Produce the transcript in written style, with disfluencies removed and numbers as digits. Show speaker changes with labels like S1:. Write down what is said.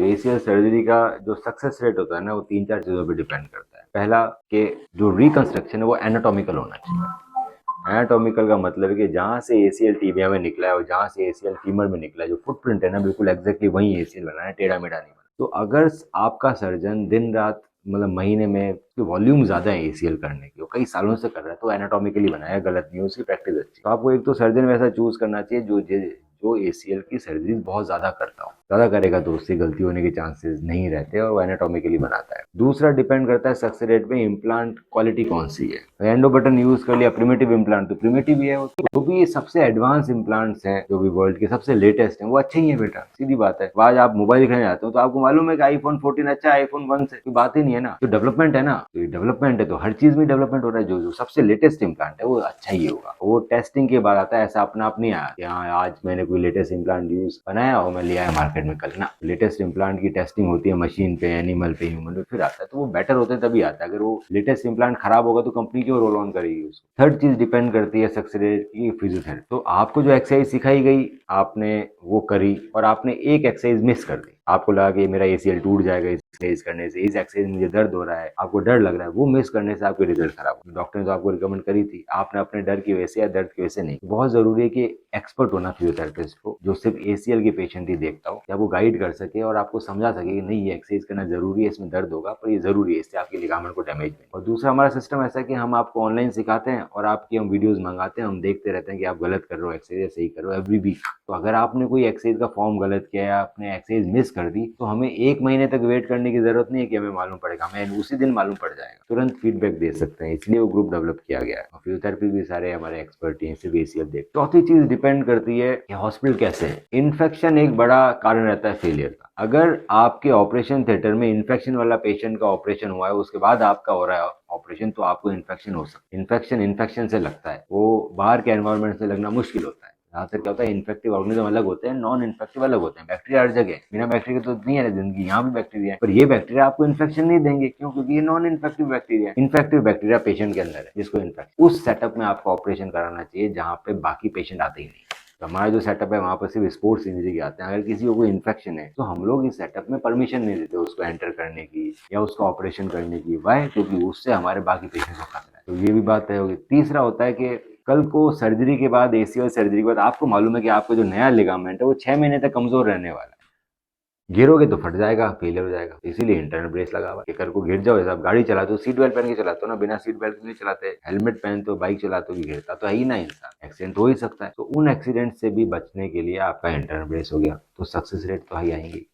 S1: तो ACL surgery का जो सक्सेस रेट होता है ना, वो 3-4 चीज़ों पे डिपेंड करता है। पहला कि जो रिकंस्ट्रक्शन है वो एनाटॉमिकल होना चाहिए। एनाटॉमिकल का मतलब है कि जहाँ से एसीएल टिबिया में निकला है और जहाँ से एसीएल फीमर में निकला है, जो फुटप्रिंट है ना, बिल्कुल एग्जैक्टली वही एसीएल बना है, टेढ़ा-मेढ़ा नहीं बना। तो अगर आपका सर्जन दिन रात मतलब महीने में वॉल्यूम ज़्यादा है एसीएल करने की, वो कई सालों से कर रहा है, तो एनाटॉमिकली बनाया, गलत नहीं है, उसकी प्रैक्टिस अच्छी। तो आपको एक तो सर्जन वैसा चूज करना चाहिए जो एसीएल की सर्जरी बहुत ज्यादा करता हो। ज्यादा करेगा तो उससे गलती होने के चांसेस नहीं रहते और वो एनाटॉमिकली बनाता है। दूसरा डिपेंड करता है सक्सेस रेट पे, इम्प्लांट क्वालिटी कौन सी है। एंडो बटन यूज कर लिया, प्रिमिटिव इम्प्लांट तो प्रिमिटिव ही है, तो भी ये सबसे एडवांस इम्प्लांट्स हैं जो भी वर्ल्ड के सबसे लेटेस्ट हैं, वो अच्छे ही है बेटा, सीधी बात है। आज आप मोबाइल खरीदने जाते हो तो आपको मालूम है कि आईफोन 14 अच्छा है आईफोन 1 से, कोई बात ही नहीं है ना। जो डेवलपमेंट है ना, तो डेवलपमेंट है तो हर चीज में डेवलपमेंट हो रहा है। जो सबसे लेटेस्ट इम्प्लांट है वो अच्छा ही होगा, वो टेस्टिंग के बाद आता है, ऐसा अपना आप नहीं आया कि हाँ आज मैंने कोई लेटेस्ट इम्प्लांट यूज बनाया और मैं ले आया मार्केट में कल ना। लेटेस्ट इम्प्लांट की टेस्टिंग होती है मशीन पे, एनिमल पे, ह्यूमन पे, फिर आता है, तो वो बेटर होते हैं तभी आता है। अगर वो लेटेस्ट इम्प्लांट खराब होगा तो कंपनी क्यों रोल ऑन करेगी उसको। थर्ड चीज डिपेंड करती है सक्सेस रेट की, फिजियोथेरेपी। तो आपको जो एक्सरसाइज सिखाई गई आपने वो करी और आपने एक एक्सरसाइज मिस कर दी, आपको लगा कि मेरा एसीएल टूट जाएगा एक्सरसाइज करने से, इस एक्सरसाइज में मुझे दर्द हो रहा है, आपको डर लग रहा है, वो मिस करने से आपके रिजल्ट खराब हो। डॉक्टर ने तो आपको रिकमेंड करी थी, आपने अपने डर की वजह से या दर्द की वजह से नहीं। बहुत जरूरी है कि एक्सपर्ट होना फिजियोथेरेपिस्ट को, जो सिर्फ एसीएल के पेशेंट ही देखता हो, या वो गाइड कर सके और आपको समझा सके कि नहीं ये एक्सरसाइज करना जरूरी है, इसमें दर्द होगा पर ये जरूरी है, इससे आपके लिगामेंट को डैमेज नहीं। और दूसरा हमारा सिस्टम ऐसा है कि हम आपको ऑनलाइन सिखाते हैं और आपकी हम वीडियोज मंगाते हैं, हम देखते रहते हैं कि आप गलत कर रहे हो एक्सरसाइज, सही कर रहे हो एवरी वीक। तो अगर आपने कोई एक्सरसाइज का फॉर्म गलत किया या आपने एक्सरसाइज मिस कर दी, तो हमें 1 महीने तक वेट करने की जरूरत नहीं है कि हमें मालूम पड़ेगा, हमें उसी दिन मालूम पड़ जाएगा, तुरंत फीडबैक दे सकते हैं। इसलिए वो ग्रुप डेवलप किया गया है। फिजियोथेरेपी भी सारे हमारे एक्सपर्ट हैं, सिर्फ एसीएल देख। चौथी चीज डिपेंड करती है कि हॉस्पिटल कैसे है। इन्फेक्शन एक बड़ा कारण रहता है फेलियर का। अगर आपके ऑपरेशन थिएटर में इन्फेक्शन वाला पेशेंट का ऑपरेशन हुआ है, उसके बाद आपका हो रहा है ऑपरेशन, तो आपको इन्फेक्शन हो सकता है। इन्फेक्शन से लगता है, वो बाहर के एनवायरमेंट से लगना मुश्किल होता है। यहाँ तक क्या होता है, इन्फेक्टिव ऑर्गेनिज्म अलग होते हैं, नॉन इन्फेक्टिव अलग होते हैं। बैक्टीरिया हर जगह, बिना बैक्टीरिया तो नहीं है जिंदगी, यहाँ भी बैक्टीरिया है, पर ये बैक्टीरिया आपको इन्फेक्शन नहीं देंगे। क्यों? क्योंकि ये नॉन इन्फेक्टिव बैक्टीरिया है। इन्फेक्टिव बैक्टीरिया पेशेंट के अंदर है, जिसको इन्फेक्ट, उस सेटअप में आपको ऑपरेशन कराना चाहिए जहाँ पे बाकी पेशेंट आते ही नहीं। तो हमारा जो सेटअप है वहाँ पर सिर्फ स्पोर्ट्स इंजरी के आते हैं। अगर किसी को कोई इन्फेक्शन है तो हम लोग इस सेटअप में परमिशन नहीं देते उसको एंटर करने की या उसका ऑपरेशन करने की। वाई? क्योंकि उससे हमारे बाकी पेशेंट को खतरा है। तो ये भी बात तय होगी। तीसरा होता है कि कल को सर्जरी के बाद, एसीएल सर्जरी के बाद आपको मालूम है कि आपका जो नया लिगामेंट है वो 6 महीने तक कमजोर रहने वाला है। गिरोगे तो फट जाएगा, फेलियर हो जाएगा। इसीलिए इंटरनल ब्रेस लगा हुआ है। कल को गिर जाओ, जैसे आप गाड़ी चलाते हो सीट बेल्ट पहन के चलाते हो ना, बिना सीट बेल्ट नहीं चलाते, हेलमेट पहनते हो, बाइक चलाते हो, गिरता तो है ही ना इंसान, एक्सीडेंट हो ही सकता है। तो उन एक्सीडेंट से भी बचने के लिए आपका इंटरनल ब्रेस हो गया, तो सक्सेस रेट तो हाई आएंगी।